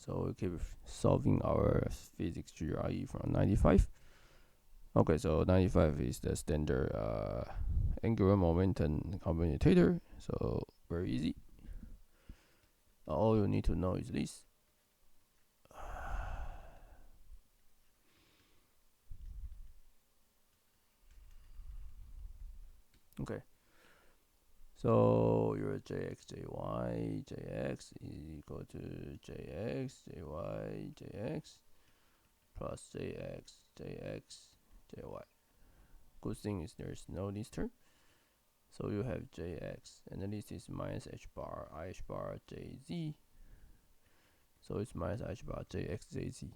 So we keep solving our physics GRE from 95. Okay, so 95 is the standard angular momentum commutator. So very easy. All you need to know is this. Okay. So your jx, jy, jx is equal to jx, jy, jx plus jx, jx, jy. Good thing is there's no this term. So you have jx, and then this is minus h bar, I h bar, jz. So it's minus h bar, jx, jz.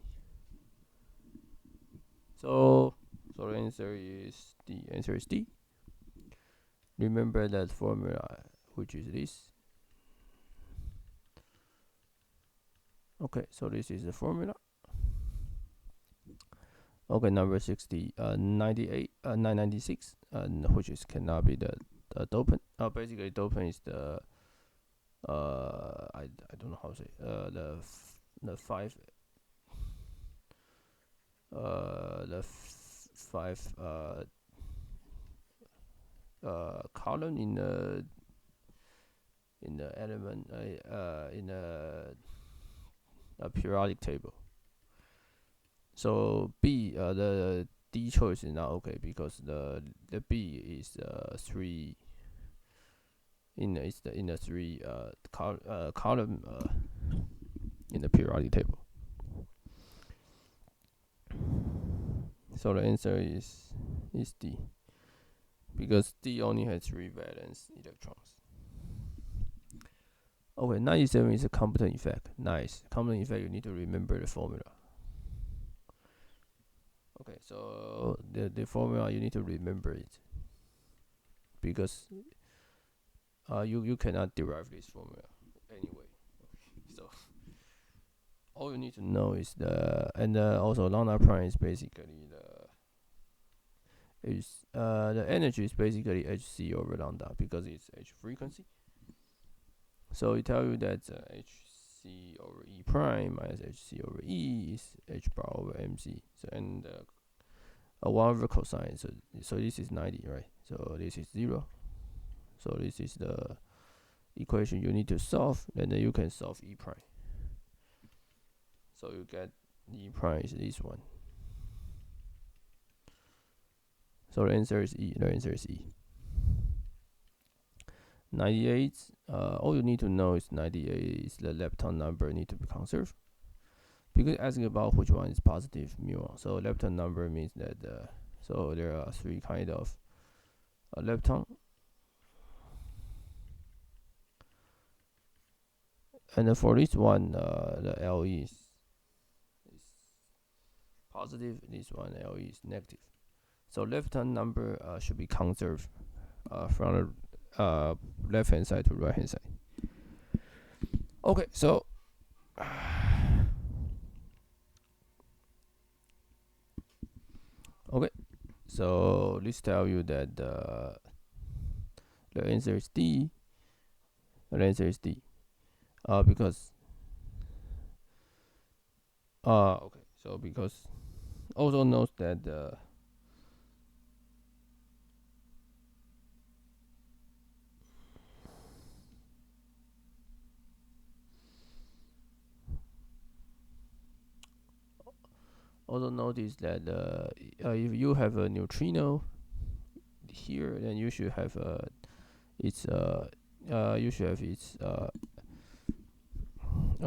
So the answer is D. Answer is D. Remember that formula, which is this. Okay, so this is the formula. Okay, number 98, 996, which is cannot be the dopant. Basically, dopant is the I don't know how to say the five column in the element in a periodic table. So B, the D choice is not okay because the B is 3 in the 3 column in the periodic table. So the answer is D, because D only has 3 valence electrons. Okay, 97 is a Compton effect. Nice. Compton effect, you need to remember the formula. Okay, so the formula, you need to remember it, because you cannot derive this formula anyway. So all you need to know is also lambda prime is basically the energy is basically hc over lambda, because it's h frequency. So it tell you that hc over e prime minus hc over e is h bar over mc. So and 1 over cosine. So this is 90, right? So this is 0. So this is the equation you need to solve, and then you can solve e prime. So you get e prime is this one. So the answer is E. The answer is E. 98. All you need to know is 98 is the lepton number need to be conserved. Because asking about which one is positive muon. So lepton number means that so there are 3 kind of lepton. And for this one, the LE is positive. This one LE is negative. So lepton number should be conserved from the left hand side to right hand side. Okay, so this tell you that the answer is D. The answer is D. Because okay, so because also note that also notice that if you have a neutrino here, then you should have its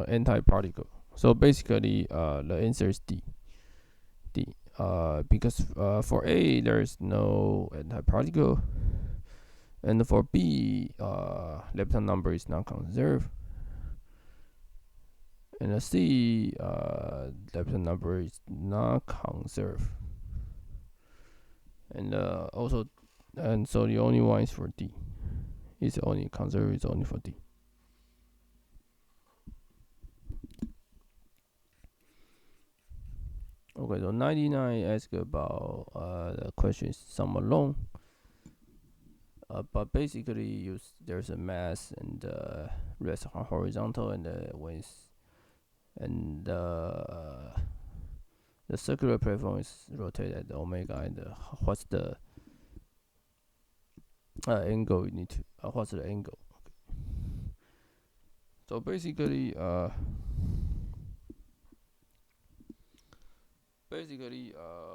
anti-particle. So basically, the answer is D. Because for A there is no anti-particle, and for B, lepton number is not conserved, and C, lepton number is not conserved, and also, and so the only one is for D. It's only conserved. It's only for D. Okay, so 99 asks about the question is somewhat long, but basically there's a mass and rest horizontal, and when it's and the circular platform is rotated at omega, and what's the angle you need to what's the angle. So basically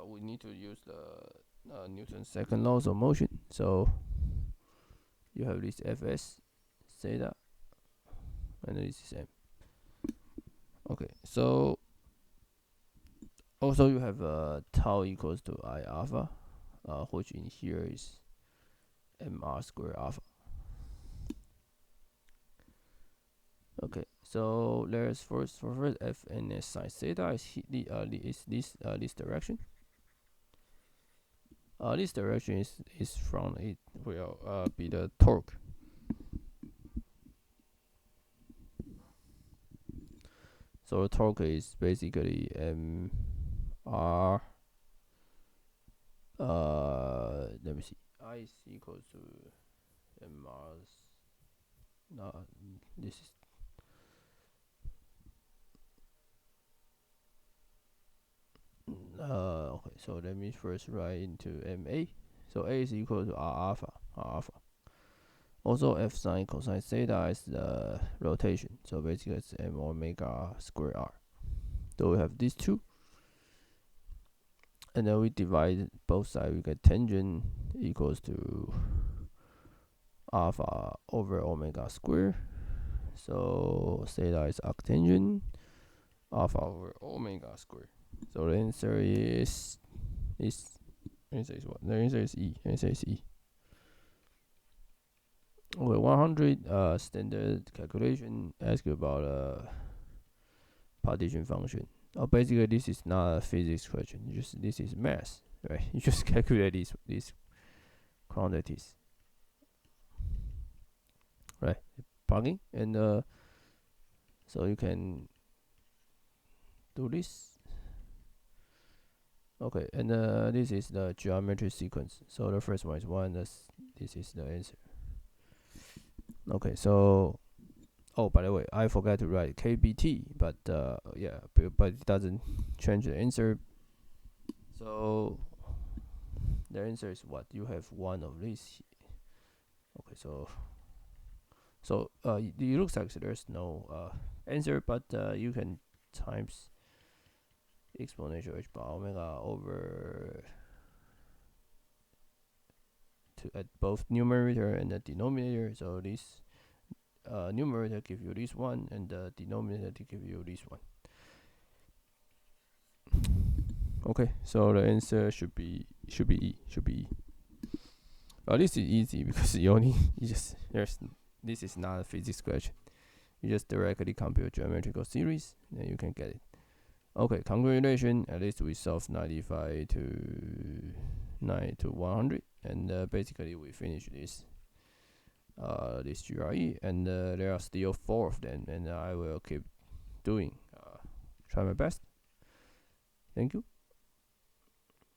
we need to use the Newton's second laws of motion. So you have this Fs theta, and this is m. Okay, so also you have tau equals to I alpha, which in here is mr squared alpha. Okay, so let's first f and s sine theta is this direction. This direction is from it will be the torque. So the torque is basically r. Let me see. I is equal to mr's. No, this is. Okay, so let me first write into ma. So a is equal to r alpha. Also, f sine cosine theta is the rotation. So basically, it's m omega square r. So we have these two, and then we divide both sides. We get tangent equals to alpha over omega square. So theta is arctangent alpha over omega square. So the answer is what? The answer is E. Okay, 100 standard calculation ask you about partition function. Basically this is not a physics question. This is math, right? You just calculate these quantities, right? Plugging, and so you can do this. Okay, and this is the geometry sequence. So the first one is 1. This is the answer. Okay, so by the way, I forgot to write KBT, but yeah, but it doesn't change the answer. So the answer is what? You have one of these. Okay, so it looks like there's no answer, but you can times exponential h bar omega over to at both numerator and the denominator. So this numerator give you this one, and the denominator to give you this one. Okay, so the answer should be E. This is easy because this is not a physics question. You just directly compute geometrical series, then you can get it. Okay, congratulations. At least we solved 95 to 100, and basically we finished this GRE, and there are still 4 of them, and I will keep doing. Try my best. Thank you.